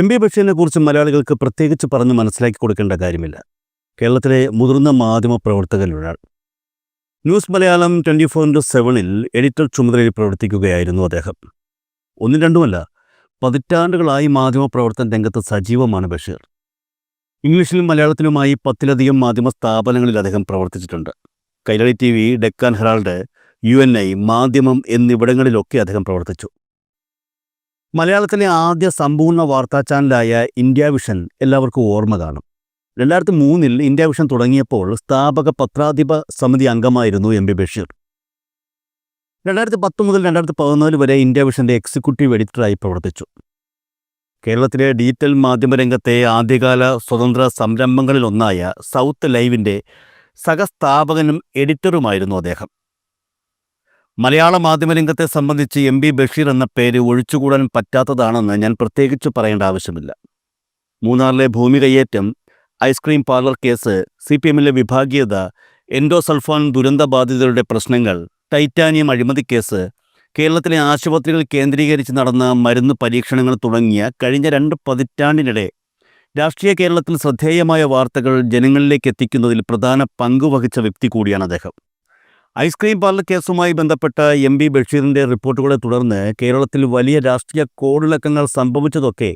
MP. ബഷീറിനെക്കുറിച്ച് മലയാളികൾക്ക് പ്രത്യേകിച്ച് പറഞ്ഞ് മനസ്സിലാക്കി കൊടുക്കേണ്ട കാര്യമില്ല. കേരളത്തിലെ മുതിർന്ന മാധ്യമ പ്രവർത്തകരിലൊരാൾ. ന്യൂസ് മലയാളം 24/7 എഡിറ്റർ ചുമതലയിൽ പ്രവർത്തിക്കുകയായിരുന്നു അദ്ദേഹം. ഒന്നും രണ്ടുമല്ല, പതിറ്റാണ്ടുകളായി മാധ്യമ പ്രവർത്തന രംഗത്ത് സജീവമാണ് ബഷീർ. ഇംഗ്ലീഷിലും മലയാളത്തിലുമായി 10ലധികം മാധ്യമ സ്ഥാപനങ്ങളിൽ അദ്ദേഹം പ്രവർത്തിച്ചിട്ടുണ്ട്. Kairali TV, Deccan Herald, UNI, മാധ്യമം എന്നിവിടങ്ങളിലൊക്കെ അദ്ദേഹം പ്രവർത്തിച്ചു. മലയാളത്തിലെ ആദ്യ സമ്പൂർണ്ണ വാർത്താ ചാനലായ ഇന്ത്യ വിഷൻ എല്ലാവർക്കും ഓർമ്മ കാണും. 2003 ഇന്ത്യ വിഷൻ തുടങ്ങിയപ്പോൾ സ്ഥാപക പത്രാധിപ സമിതി അംഗമായിരുന്നു എം.പി. ബഷീർ. 2010 മുതൽ 2014 വരെ ഇന്ത്യ വിഷന്റെ എക്സിക്യൂട്ടീവ് എഡിറ്ററായി പ്രവർത്തിച്ചു. കേരളത്തിലെ ഡിജിറ്റൽ മാധ്യമരംഗത്തെ ആദ്യകാല സ്വതന്ത്ര സംരംഭങ്ങളിലൊന്നായ സൗത്ത് ലൈവിൻ്റെ സഹസ്ഥാപകനും എഡിറ്ററുമായിരുന്നു അദ്ദേഹം. മലയാള മാധ്യമരംഗത്തെ സംബന്ധിച്ച് എം.പി. ബഷീർ എന്ന പേര് ഒഴിച്ചുകൂടാൻ പറ്റാത്തതാണെന്ന് ഞാൻ പ്രത്യേകിച്ച് പറയേണ്ട ആവശ്യമില്ല. മൂന്നാറിലെ ഭൂമി കയ്യേറ്റം, ഐസ്ക്രീം പാർലർ കേസ്, CPM-ലെ വിഭാഗീയത, എൻഡോസൾഫാൻ ദുരന്തബാധിതരുടെ പ്രശ്നങ്ങൾ, ടൈറ്റാനിയം അഴിമതി കേസ്, കേരളത്തിലെ ആശുപത്രികൾ കേന്ദ്രീകരിച്ച് നടന്ന മരുന്ന് പരീക്ഷണങ്ങൾ തുടങ്ങിയ കഴിഞ്ഞ 2 പതിറ്റാണ്ടിനിടെ രാഷ്ട്രീയ കേരളത്തിൽ ശ്രദ്ധേയമായ വാർത്തകൾ ജനങ്ങളിലേക്ക് എത്തിക്കുന്നതിൽ പ്രധാന പങ്കുവഹിച്ച വ്യക്തി കൂടിയാണ് അദ്ദേഹം. ഐസ്ക്രീം പാർലർ കേസുമായി ബന്ധപ്പെട്ട എം.പി. ബഷീറിൻ്റെ റിപ്പോർട്ടുകളെ തുടർന്ന് കേരളത്തിൽ വലിയ രാഷ്ട്രീയ കോളിളക്കങ്ങൾ സംഭവിച്ചതൊക്കെ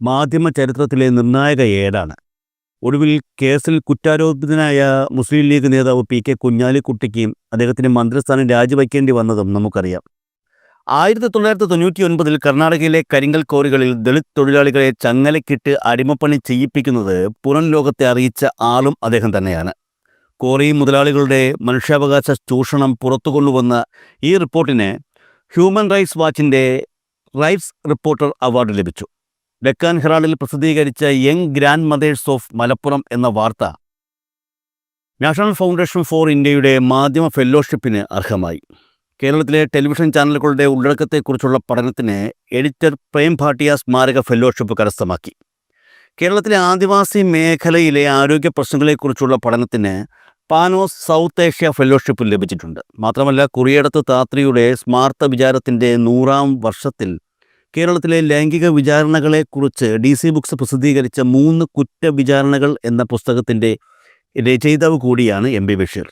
മാധ്യമ ചരിത്രത്തിലെ നിർണായക ഏടാണ്. ഒടുവിൽ കേസിൽ കുറ്റാരോപിതനായ മുസ്ലിം ലീഗ് നേതാവ് P.K. കുഞ്ഞാലിക്കുട്ടിക്ക് അദ്ദേഹത്തിന് മന്ത്രിസ്ഥാനം രാജിവയ്ക്കേണ്ടി വന്നതും നമുക്കറിയാം. 1999 കർണാടകയിലെ കരിങ്കൽ കോറികളിൽ ദളിത് തൊഴിലാളികളെ ചങ്ങലക്കിട്ട് അടിമപ്പണി ചെയ്യിപ്പിക്കുന്നത് പുറം ലോകത്തെ അറിയിച്ച ആളും അദ്ദേഹം തന്നെയാണ്. കോറി മുതലാളികളുടെ മനുഷ്യാവകാശ ചൂഷണം പുറത്തു കൊണ്ടുവന്ന ഈ റിപ്പോർട്ടിന് ഹ്യൂമൻ റൈറ്റ്സ് വാച്ചിൻ്റെ റൈറ്റ്സ് റിപ്പോർട്ടർ അവാർഡ് ലഭിച്ചു. ഡെക്കാൻ ഹെറാൾഡിൽ പ്രസിദ്ധീകരിച്ച young grandmothers of Malappuram എന്ന വാർത്ത നാഷണൽ ഫൗണ്ടേഷൻ ഫോർ ഇന്ത്യയുടെ മാധ്യമ ഫെല്ലോഷിപ്പിന് അർഹമായി. കേരളത്തിലെ ടെലിവിഷൻ ചാനലുകളുടെ ഉള്ളടക്കത്തെക്കുറിച്ചുള്ള പഠനത്തിന് എഡിറ്റർ പ്രേം ഭാട്ടിയ സ്മാരക ഫെല്ലോഷിപ്പ് കരസ്ഥമാക്കി. കേരളത്തിലെ ആദിവാസി മേഖലയിലെ ആരോഗ്യ പ്രശ്നങ്ങളെക്കുറിച്ചുള്ള പഠനത്തിന് പാനോസ് സൗത്ത് ഏഷ്യ ഫെല്ലോഷിപ്പ് ലഭിച്ചിട്ടുണ്ട്. മാത്രമല്ല, കുറിയടത്ത് താത്രിയുടെ സ്മാർത്ത വിചാരത്തിൻ്റെ 100ാം വർഷത്തിൽ കേരളത്തിലെ ലൈംഗിക വിചാരണകളെക്കുറിച്ച് DC ബുക്സ് പ്രസിദ്ധീകരിച്ച 3 കുറ്റവിചാരണകൾ എന്ന പുസ്തകത്തിൻ്റെ രചയിതാവ് കൂടിയാണ് എം.പി. ബഷീർ.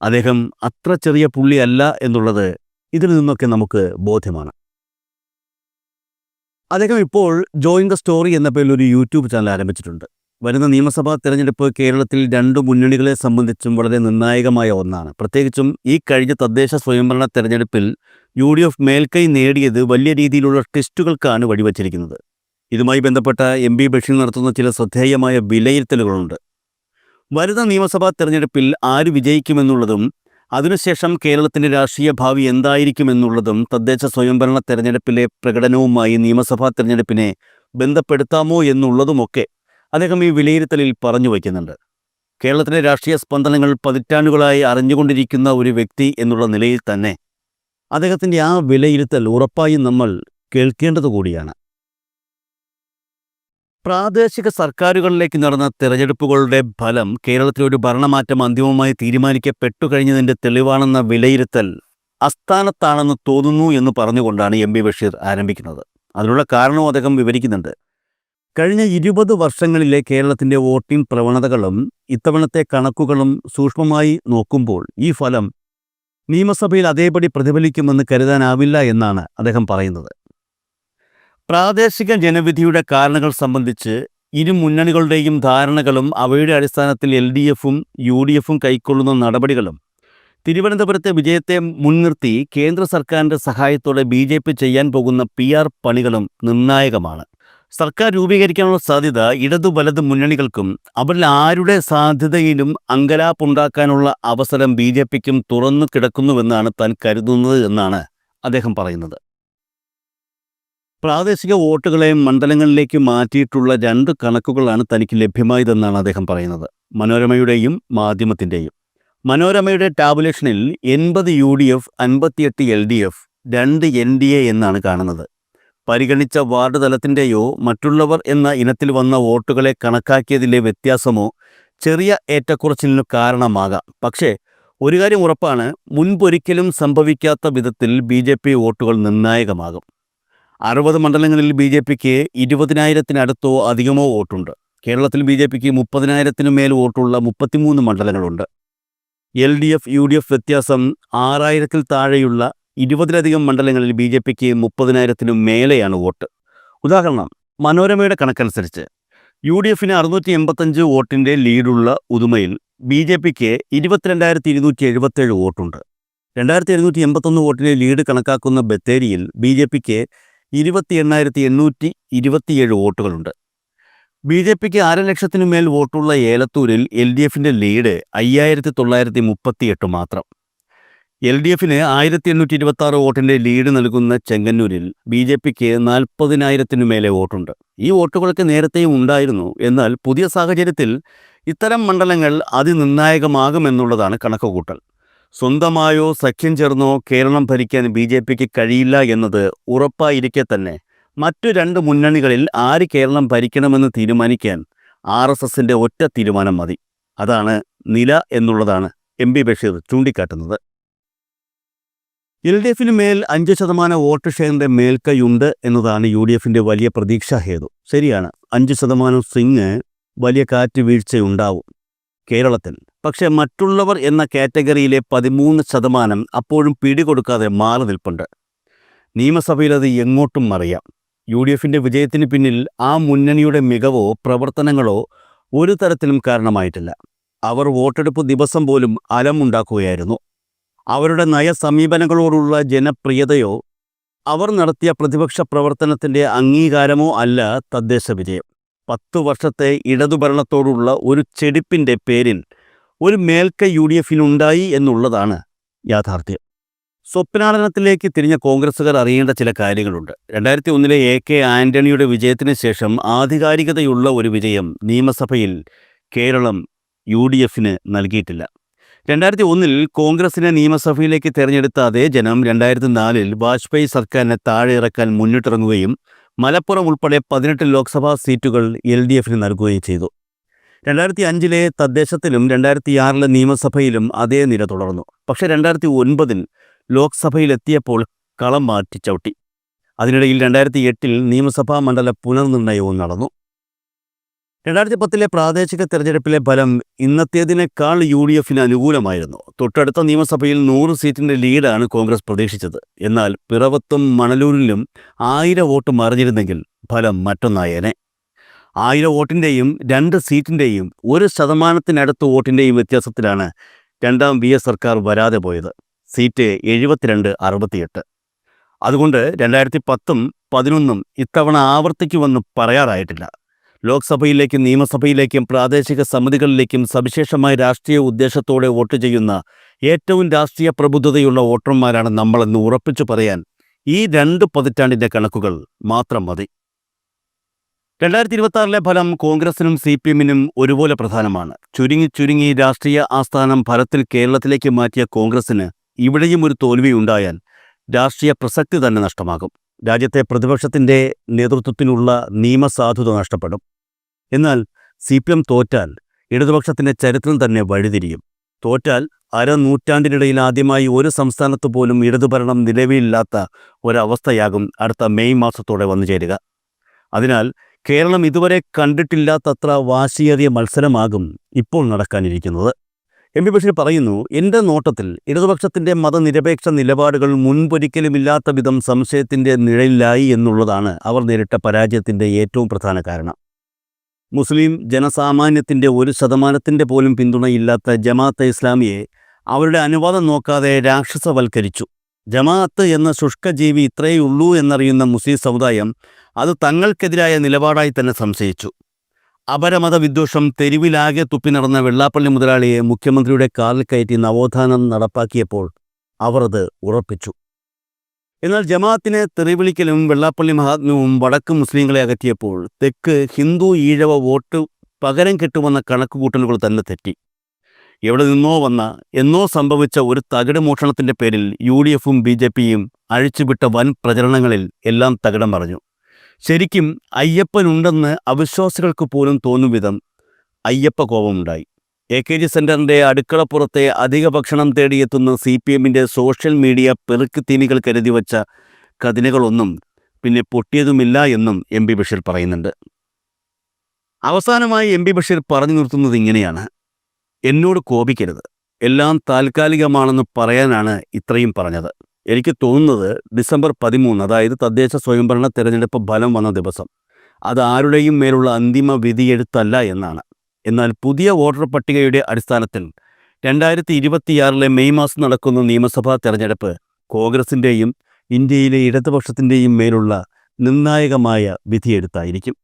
അദ്ദേഹം അത്ര ചെറിയ പുള്ളിയല്ല എന്നുള്ളത് ഇതിൽ നിന്നൊക്കെ നമുക്ക് ബോധ്യമാണ്. അദ്ദേഹം ഇപ്പോൾ ജോയിൻ ദ സ്റ്റോറി എന്ന പേരിൽ ഒരു യൂട്യൂബ് ചാനൽ ആരംഭിച്ചിട്ടുണ്ട്. വരുന്ന നിയമസഭാ തെരഞ്ഞെടുപ്പ് കേരളത്തിൽ 2 മുന്നണികളെ സംബന്ധിച്ചും വളരെ നിർണായകമായ ഒന്നാണ്. പ്രത്യേകിച്ചും ഈ കഴിഞ്ഞ തദ്ദേശ സ്വയംഭരണ തെരഞ്ഞെടുപ്പിൽ UDF മേൽക്കൈ നേടിയത് വലിയ രീതിയിലുള്ള ടെസ്റ്റുകൾക്കാണ് വഴിവച്ചിരിക്കുന്നത്. ഇതുമായി ബന്ധപ്പെട്ട എം.പി. ബഷീർ നടത്തുന്ന ചില ശ്രദ്ധേയമായ വിലയിരുത്തലുകളുണ്ട്. വരുന്ന നിയമസഭാ തെരഞ്ഞെടുപ്പിൽ ആര് വിജയിക്കുമെന്നുള്ളതും അതിനുശേഷം കേരളത്തിൻ്റെ രാഷ്ട്രീയ ഭാവി എന്തായിരിക്കുമെന്നുള്ളതും തദ്ദേശ സ്വയംഭരണ തെരഞ്ഞെടുപ്പിലെ പ്രകടനവുമായി നിയമസഭാ തെരഞ്ഞെടുപ്പിനെ ബന്ധപ്പെടുത്താമോ എന്നുള്ളതുമൊക്കെ അദ്ദേഹം ഈ വിലയിരുത്തലിൽ പറഞ്ഞു വയ്ക്കുന്നുണ്ട്. കേരളത്തിലെ രാഷ്ട്രീയ സ്പന്ദനങ്ങൾ പതിറ്റാണ്ടുകളായി അറിഞ്ഞുകൊണ്ടിരിക്കുന്ന ഒരു വ്യക്തി എന്നുള്ള നിലയിൽ തന്നെ അദ്ദേഹത്തിൻ്റെ ആ വിലയിരുത്തൽ ഉറപ്പായും നമ്മൾ കേൾക്കേണ്ടത് കൂടിയാണ്. പ്രാദേശിക സർക്കാരുകളിലേക്ക് നടന്ന തെരഞ്ഞെടുപ്പുകളുടെ ഫലം കേരളത്തിലെ ഒരു ഭരണമാറ്റം അന്തിമമായി തീരുമാനിക്കപ്പെട്ടു കഴിഞ്ഞതിൻ്റെ തെളിവാണെന്ന വിലയിരുത്തൽ അസ്ഥാനത്താണെന്ന് തോന്നുന്നു എന്ന് പറഞ്ഞുകൊണ്ടാണ് എം.പി. ബഷീർ ആരംഭിക്കുന്നത്. അതിനുള്ള കാരണവും അദ്ദേഹം വിവരിക്കുന്നുണ്ട്. കഴിഞ്ഞ 20 വർഷങ്ങളിലെ കേരളത്തിൻ്റെ വോട്ടിംഗ് പ്രവണതകളും ഇത്തവണത്തെ കണക്കുകളും സൂക്ഷ്മമായി നോക്കുമ്പോൾ ഈ ഫലം നിയമസഭയിൽ അതേപടി പ്രതിഫലിക്കുമെന്ന് കരുതാനാവില്ല എന്നാണ് അദ്ദേഹം പറയുന്നത്. പ്രാദേശിക ജനവിധിയുടെ കാരണങ്ങൾ സംബന്ധിച്ച് ഇരു മുന്നണികളുടെയും ധാരണകളും അവയുടെ അടിസ്ഥാനത്തിൽ LDFും UDFും കൈക്കൊള്ളുന്ന നടപടികളും തിരുവനന്തപുരത്തെ വിജയത്തെ മുൻനിർത്തി കേന്ദ്ര സർക്കാരിൻ്റെ സഹായത്തോടെ BJP ചെയ്യാൻ പോകുന്ന PR പണികളും നിർണായകമാണ്. സർക്കാർ രൂപീകരിക്കാനുള്ള സാധ്യത ഇടതു വലത് മുന്നണികൾക്കും അവരിൽ ആരുടെ സാധ്യതയിലും അങ്കലാപ്പുണ്ടാക്കാനുള്ള അവസരം BJPക്കും തുറന്നു കിടക്കുന്നുവെന്നാണ് താൻ കരുതുന്നത് എന്നാണ് അദ്ദേഹം പറയുന്നത്. പ്രാദേശിക വോട്ടുകളെ മണ്ഡലങ്ങളിലേക്ക് മാറ്റിയിട്ടുള്ള 2 കണക്കുകളാണ് തനിക്ക് ലഭ്യമായതെന്നാണ് അദ്ദേഹം പറയുന്നത്. മനോരമയുടെയും മാധ്യമത്തിൻ്റെയും. മനോരമയുടെ ടാബുലേഷനിൽ 80 UDF, 58 LDF, 2 NDA എന്നാണ് കാണുന്നത്. പരിഗണിച്ച വാർഡ് തലത്തിൻ്റെയോ മറ്റുള്ളവർ എന്ന ഇനത്തിൽ വന്ന വോട്ടുകളെ കണക്കാക്കിയതിലെ വ്യത്യാസമോ ചെറിയ ഏറ്റക്കുറച്ചിലിനു കാരണമാകാം. പക്ഷേ ഒരു കാര്യം ഉറപ്പാണ്, മുൻപൊരിക്കലും സംഭവിക്കാത്ത വിധത്തിൽ BJP വോട്ടുകൾ നിർണായകമാകും. 60 മണ്ഡലങ്ങളിൽ ബി ജെ പിക്ക് 20,000-അടുത്തോ അധികമോ വോട്ടുണ്ട്. കേരളത്തിൽ ബി ജെ പിക്ക് 30,000-ന് മേൽ വോട്ടുള്ള 33 മണ്ഡലങ്ങളുണ്ട്. LDF, UDF വ്യത്യാസം 6,000-ൽ താഴെയുള്ള 20-ലധികം മണ്ഡലങ്ങളിൽ ബി ജെ പിക്ക് 30,000-ന് മേലെയാണ് വോട്ട്. ഉദാഹരണം, മനോരമയുടെ കണക്കനുസരിച്ച് UDFന് 685 വോട്ടിൻ്റെ ലീഡുള്ള ഉദുമയിൽ ബി ജെ പിക്ക് 22,277 വോട്ടുണ്ട്. 2,781 വോട്ടിൻ്റെ ലീഡ് കണക്കാക്കുന്ന ബത്തേരിയിൽ ബി ജെ പിക്ക് 28,827 വോട്ടുകളുണ്ട്. ബി ജെ പിക്ക് 1,00,000-ന് മേൽ വോട്ടുള്ള ഏലത്തൂരിൽ LDFിൻ്റെ ലീഡ് 5,938 മാത്രം. LDFന് 1,826 വോട്ടിൻ്റെ ലീഡ് നൽകുന്ന ചെങ്ങന്നൂരിൽ ബി ജെ പിക്ക് 40,000-ന് മേലെ വോട്ടുണ്ട്. ഈ വോട്ടുകളൊക്കെ നേരത്തെയും ഉണ്ടായിരുന്നു. എന്നാൽ പുതിയ സാഹചര്യത്തിൽ ഇത്തരം മണ്ഡലങ്ങൾ അതിനിർണായകമാകുമെന്നുള്ളതാണ് കണക്കുകൂട്ടൽ. സ്വന്തമായോ സഖ്യം ചേർന്നോ കേരളം ഭരിക്കാൻ ബി ജെ പിക്ക് കഴിയില്ല എന്നത് ഉറപ്പായിരിക്കെ തന്നെ മറ്റു 2 മുന്നണികളിൽ ആര് കേരളം ഭരിക്കണമെന്ന് തീരുമാനിക്കാൻ RSSൻ്റെ ഒറ്റ തീരുമാനം മതി. അതാണ് നില എന്നുള്ളതാണ് MB ബഷീർ ചൂണ്ടിക്കാട്ടുന്നത്. LDFന് മേൽ 5% വോട്ട് ഷെയറിൻ്റെ മേൽക്കൈയുണ്ട് എന്നതാണ് UDFിൻ്റെ വലിയ പ്രതീക്ഷാഹേതു. ശരിയാണ്, 5% സ്വിങ് വലിയ കാറ്റ് വീഴ്ചയുണ്ടാവും കേരളത്തിൽ. പക്ഷേ മറ്റുള്ളവർ എന്ന കാറ്റഗറിയിലെ 13% അപ്പോഴും പിടികൊടുക്കാതെ മാറി നിൽപ്പുണ്ട്. നിയമസഭയിൽ അത് എങ്ങോട്ടും അറിയാം. UDFിൻ്റെ വിജയത്തിന് പിന്നിൽ ആ മുന്നണിയുടെ മികവോ പ്രവർത്തനങ്ങളോ ഒരു തരത്തിലും കാരണമായിട്ടില്ല. അവർ വോട്ടെടുപ്പ് ദിവസം പോലും അലമുണ്ടാക്കുകയായിരുന്നു. അവരുടെ നയസമീപനങ്ങളോടുള്ള ജനപ്രിയതയോ അവർ നടത്തിയ പ്രതിപക്ഷ പ്രവർത്തനത്തിൻ്റെ അംഗീകാരമോ അല്ല തദ്ദേശ വിജയം. 10 വർഷത്തെ ഇടതുഭരണത്തോടുള്ള ഒരു ചെടിപ്പിൻ്റെ പേരിൽ ഒരു മേൽക്കൈ UDFിനുണ്ടായി എന്നുള്ളതാണ് യാഥാർത്ഥ്യം. സ്വപ്നാടനത്തിലേക്ക് തിരിഞ്ഞ കോൺഗ്രസ്സുകാർ അറിയേണ്ട ചില കാര്യങ്ങളുണ്ട്. 2001-ലെ AK ആന്റണിയുടെ വിജയത്തിന് ശേഷം ആധികാരികതയുള്ള ഒരു വിജയം നിയമസഭയിൽ കേരളം UDFിന് നൽകിയിട്ടില്ല. 2001-ൽ കോൺഗ്രസിനെ നിയമസഭയിലേക്ക് തെരഞ്ഞെടുത്ത അതേ ജനം 2004-ൽ വാജ്പേയി സർക്കാരിനെ താഴെ ഇറക്കാൻ മുന്നിട്ടിറങ്ങുകയും മലപ്പുറം ഉൾപ്പെടെ 18 ലോക്സഭാ സീറ്റുകൾ LDFിന് നൽകുകയും ചെയ്തു. 2005-ലെ തദ്ദേശത്തിലും 2006-ലെ നിയമസഭയിലും അതേ നില തുടർന്നു. പക്ഷേ 2009-ൽ ലോക്സഭയിലെത്തിയപ്പോൾ കളം മാറ്റി ചവിട്ടി. അതിനിടയിൽ 2008-ൽ നിയമസഭാ മണ്ഡല പുനർനിർണയവും നടന്നു. 2010-ലെ പ്രാദേശിക തെരഞ്ഞെടുപ്പിലെ ഫലം ഇന്നത്തേതിനേക്കാൾ UDFിന് അനുകൂലമായിരുന്നു. തൊട്ടടുത്ത നിയമസഭയിൽ 100 സീറ്റിൻ്റെ ലീഡാണ് കോൺഗ്രസ് പ്രതീക്ഷിച്ചത്. എന്നാൽ പിറവത്തും മണലൂരിലും 1000 വോട്ട് മറിഞ്ഞിരുന്നെങ്കിൽ ഫലം മറ്റൊന്നായേനെ. 1000 വോട്ടിൻ്റെയും 2 സീറ്റിൻ്റെയും 1% വോട്ടിൻ്റെയും വ്യത്യാസത്തിലാണ് രണ്ടാം VS സർക്കാർ വരാതെ പോയത്. സീറ്റ് 72-68. അതുകൊണ്ട് 2010-ഉം 2011-ഉം ഇത്തവണ ആവർത്തിക്കുമെന്ന് പറയാറായിട്ടില്ല. ലോക്സഭയിലേക്കും നിയമസഭയിലേക്കും പ്രാദേശിക സമിതികളിലേക്കും സവിശേഷമായ രാഷ്ട്രീയ ഉദ്ദേശത്തോടെ വോട്ട് ചെയ്യുന്ന ഏറ്റവും രാഷ്ട്രീയ പ്രബുദ്ധതയുള്ള വോട്ടർമാരാണ് നമ്മളെന്ന് ഉറപ്പിച്ചു പറയാൻ ഈ 2 പതിറ്റാണ്ടിൻ്റെ കണക്കുകൾ മാത്രം മതി. 2026-ലെ ഫലം കോൺഗ്രസിനും CPM-നും ഒരുപോലെ പ്രധാനമാണ്. ചുരുങ്ങി രാഷ്ട്രീയ ആസ്ഥാനം ഫലത്തിൽ കേരളത്തിലേക്ക് മാറ്റിയ കോൺഗ്രസിന് ഇവിടെയും ഒരു തോൽവിയുണ്ടായാൽ രാഷ്ട്രീയ പ്രസക്തി തന്നെ നഷ്ടമാകും. രാജ്യത്തെ പ്രതിപക്ഷത്തിൻ്റെ നേതൃത്വത്തിനുള്ള നിയമസാധുത നഷ്ടപ്പെടും. എന്നാൽ CPM തോറ്റാൽ ഇടതുപക്ഷത്തിൻ്റെ ചരിത്രം തന്നെ വഴിതിരിയും. തോറ്റാൽ അരനൂറ്റാണ്ടിനിടയിൽ ആദ്യമായി ഒരു സംസ്ഥാനത്ത് പോലും ഇടതുഭരണം നിലവിലില്ലാത്ത ഒരവസ്ഥയാകും അടുത്ത മെയ് മാസത്തോടെ വന്നു ചേരുക. അതിനാൽ കേരളം ഇതുവരെ കണ്ടിട്ടില്ലാത്തത്ര വാശിയേറിയ മത്സരമാകും ഇപ്പോൾ നടക്കാനിരിക്കുന്നത്. MB ബഷീർ പറയുന്നു, എൻ്റെ നോട്ടത്തിൽ ഇടതുപക്ഷത്തിൻ്റെ മതനിരപേക്ഷ നിലപാടുകൾ മുൻപൊരിക്കലുമില്ലാത്ത വിധം സംശയത്തിൻ്റെ നിഴലിലായി എന്നുള്ളതാണ് അവർ നേരിട്ട പരാജയത്തിൻ്റെ ഏറ്റവും പ്രധാന കാരണം. മുസ്ലിം ജനസാമാന്യത്തിൻ്റെ 1% പോലും പിന്തുണയില്ലാത്ത ജമാഅത്തെ ഇസ്ലാമിയെ അവരുടെ അനുവാദം നോക്കാതെ രാക്ഷസവൽക്കരിച്ചു. ജമാഅത്ത് എന്ന ശുഷ്കജീവി ഇത്രയുള്ളൂ എന്നറിയുന്ന മുസ്ലിം സമുദായം അത് തങ്ങൾക്കെതിരായ നിലപാടായി തന്നെ സംശയിച്ചു. അപരമത വിദ്വേഷം തെരുവിലാകെ തുപ്പി നടന്ന വെള്ളാപ്പള്ളി മുതലാളിയെ മുഖ്യമന്ത്രിയുടെ കാറിൽ കയറ്റി നവോത്ഥാനം നടപ്പാക്കിയപ്പോൾ അവർ അത് ഉറപ്പിച്ചു. എന്നാൽ ജമാഅത്തിനെ തെറിവിളിക്കലും വെള്ളാപ്പള്ളി മഹാത്മ്യവും വടക്ക് മുസ്ലിങ്ങളെ അകറ്റിയപ്പോൾ തെക്ക് ഹിന്ദു ഈഴവ വോട്ട് പകരം കിട്ടുമെന്ന കണക്കുകൂട്ടലുകൾ തന്നെ തെറ്റി. എവിടെ നിന്നോ വന്ന എന്നോ സംഭവിച്ച ഒരു തകിട് മോഷണത്തിൻ്റെ പേരിൽ UDFും BJPയും അഴിച്ചുവിട്ട വൻ പ്രചരണങ്ങളിൽ എല്ലാം തകിടം മറിഞ്ഞു. ശരിക്കും അയ്യപ്പനുണ്ടെന്ന് അവിശ്വാസികൾക്ക് പോലും തോന്നും വിധം അയ്യപ്പ കോപമുണ്ടായി. AKG സെൻറ്ററിൻ്റെ അടുക്കളപ്പുറത്തെ അധിക ഭക്ഷണം തേടിയെത്തുന്ന CPMൻ്റെ സോഷ്യൽ മീഡിയ പെറുക്ക് തീനികൾ കരുതി വച്ച കതിനുകളൊന്നും പിന്നെ പൊട്ടിയതുമില്ല എന്നും എം പി ബഷീർ പറയുന്നുണ്ട്. അവസാനമായി എം പി ബഷീർ പറഞ്ഞു നിർത്തുന്നത് ഇങ്ങനെയാണ്: എന്നോട് കോപിക്കരുത്, എല്ലാം താൽക്കാലികമാണെന്ന് പറയാനാണ് ഇത്രയും പറഞ്ഞത്. എനിക്ക് തോന്നുന്നത് ഡിസംബർ 13, അതായത് തദ്ദേശ സ്വയംഭരണ തെരഞ്ഞെടുപ്പ് ഫലം വന്ന ദിവസം, അത് ആരുടെയും മേലുള്ള അന്തിമ വിധിയെഴുത്തല്ല എന്നാണ്. എന്നാൽ പുതിയ വോട്ടർ പട്ടികയുടെ അടിസ്ഥാനത്തിൽ 2026 മെയ് മാസം നടക്കുന്ന നിയമസഭാ തെരഞ്ഞെടുപ്പ് കോൺഗ്രസിൻ്റെയും ഇന്ത്യയിലെ ഇടതുപക്ഷത്തിൻ്റെയും മേലുള്ള നിർണായകമായ വിധിയെഴുത്തായിരിക്കും.